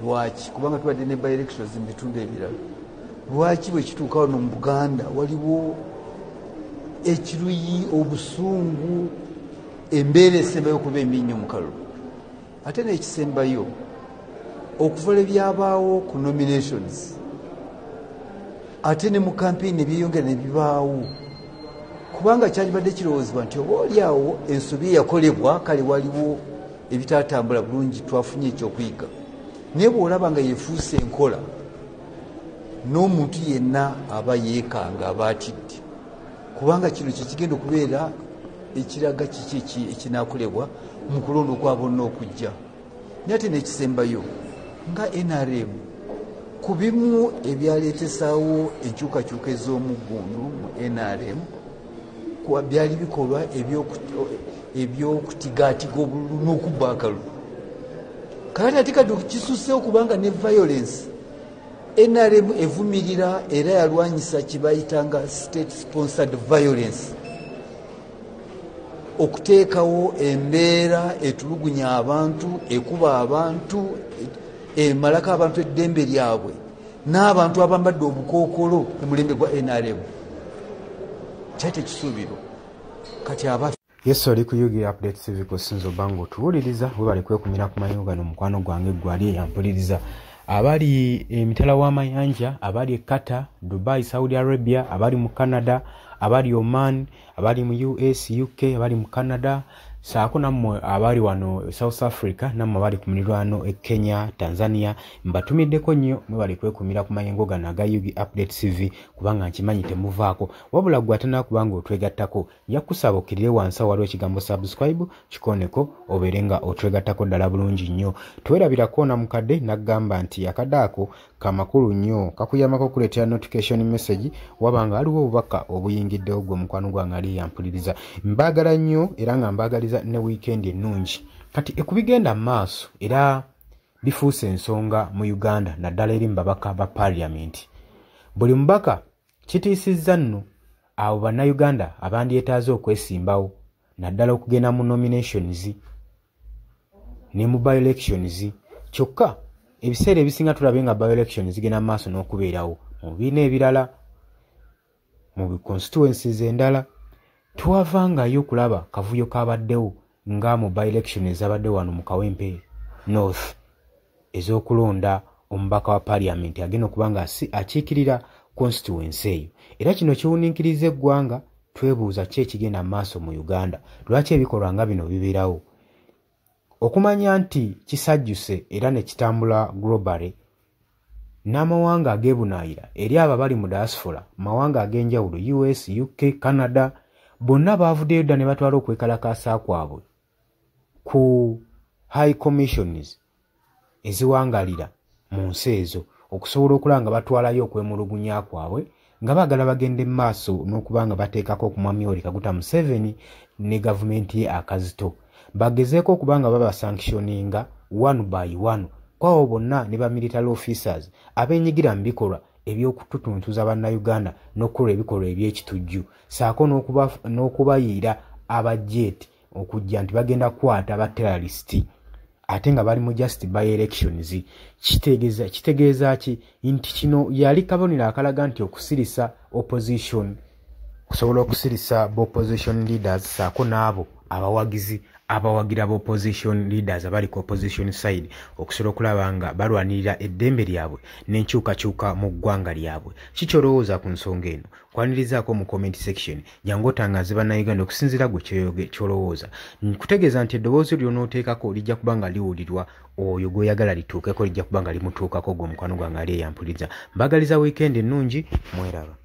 lwaki kubanga tubadde ne by elections mu bitundu ebirala lwaki bwe kituuka wano mu Buganda waliwo ekiruyi obusungu embeera esembayo okuba embi nnyo mu kalulu ate n'ekisembayo okuvala ebyabaawo ku nominations ate ne mu campaign ebyeyongera ne bibaawo kubanga kyalibadde kirowoozebwa nti oba oliawo ensobi yakolebwa kale waliwo ebitatambula bulungi twafunye ekyokuyiga naye bw'olaba nga yefuuse enkola n'omuntu yenna aba yeekanga aba atidde kubanga kino kyekigenda okubeera ekiraga kiki ekinaakolebwa mu kulonda okwa bonna okujja naye ate n'ekisembayo nga NRM ku bimu ebyaleetesaawo enkyukakyuka ez'omuggundu mu NRM byali bikolwa ebyokutigaatiga obululu n'okubba akalulu kakati ate kati kisuseewo kubanga ne violence NRM evumirira era yalwanyisa kibayitanga state sponsored violence okuteekawo embeera etulugunya abantu ekuba abantu emalako abantu eddembe lyabwe n'abantu abambadde obukookolo mu mulembe gwa NRM kyate kisuubiro kati Yes, oli ku Yugi Update TV kusinzo bango tuwuliriza webale kwekumira ku mayungu gano mukwano gwange gwali yampuliriza abali emitala w'amayanja abali Qatar, Dubai, Saudi Arabia, abali mu Canada, abali Oman, abali mu US, UK, abali mu Canada, saako nammwe abali wano South Africa, nammwe abali ku mirwano Kenya, Tanzania, mbatumiddeko nnyo mwebali kwekumira ku mayengo gano aga Yugi Update TV kubanga nkimanyi temuvaako wabula gwe ate nakubanga otwegattako yakusaba okkirire wansi waliwo ekigambo subscribe kikoneko obeerenga otwegattako ddala bulungi nnyo twerabirako na mukadde naggamba nti akadde ako kamakulu nnyo kakuyambako okuleetera notification message wabanga aliwo obubaka obuyingiddewo gwe mukwano gwange ali yampuliriza mbaagala nnyo era nga mbaagaliza ne weekend ennungi kati ekubigenda maaso era bifuuse ensonga mu Uganda naddala eri mbabaka ba parliament buli mubaka kitiisizza nno abo bannayuganda abandyetaaze okwesimbawo naddala okugenda mu nominations ne mu by elections kyokka ebiseera ebisinga tulabe nga by elections zigenda maaso n'okubeerawo mu bibiina ebirala mu constituencies endala twavangayo okulaba kavuyo kabaddewo nga mu by elections ezabadde wano mu Kawempe North ez'okulonda omubaka wa parliament agenda okubanga akiikirira constituency eyo era kino kiwuniikiriza eggwanga twebuuza ki ekigenda maaso mu Uganda lwaki ebikolwa nga bino bibeerawo okumanya nti kisajjuse era ne kitambula globally n'amawanga ageebunaayira eri abo bali mu diaspora mawanga ag'enjawulo US, UK, Canada bonna baavuddeyo dda ne batwala okwekalakaasa kwabwe ku high commissions eziwangalira mu nsi ezo okusobola okulaba nga batwalayo okwemulugunya kwabwe nga baagala bagende mu maaso n'okubanga bateekako ku Mwami Yoweri Kaguta Museveni ne gavumenti ye akazito bagezeeko okubanga baba sanctioninga one by one kwabo bonna ne ba military officers abenyigira mu bikolwa ebyokututuntuza bannayuganda n'okukola ebikolwa eby'ekitujju saako n'okubayiira abajeeti okujja nti bagenda kukwata abaterroristi ate nga bali mu just by elections kitegeeza ki nti kino yali kabonero akalaga nti okusirisa opposition kusobola okusirisa opposition leaders saako n'abo abawagizi abawagira opposition leaders abali ku opposition side okusobola okulaba nga balwanirira eddembe lyabwe n'enkyukakyuka mu ggwanga lyabwe kikyolowooza ku nsonga eno kwanirizaako mu comment section jangu otangaaze bannayuganda okusinziira gwe kyolowooza nkutegeeza nti eddoboozi ly'onooteekako lijja kuba nga liwulirwa oyo gw'oyagala lituukeko lijja kuba nga limutuukako gwe mukwano gwange ali eyampuliriza mbagaliza weekend ennungi mweraba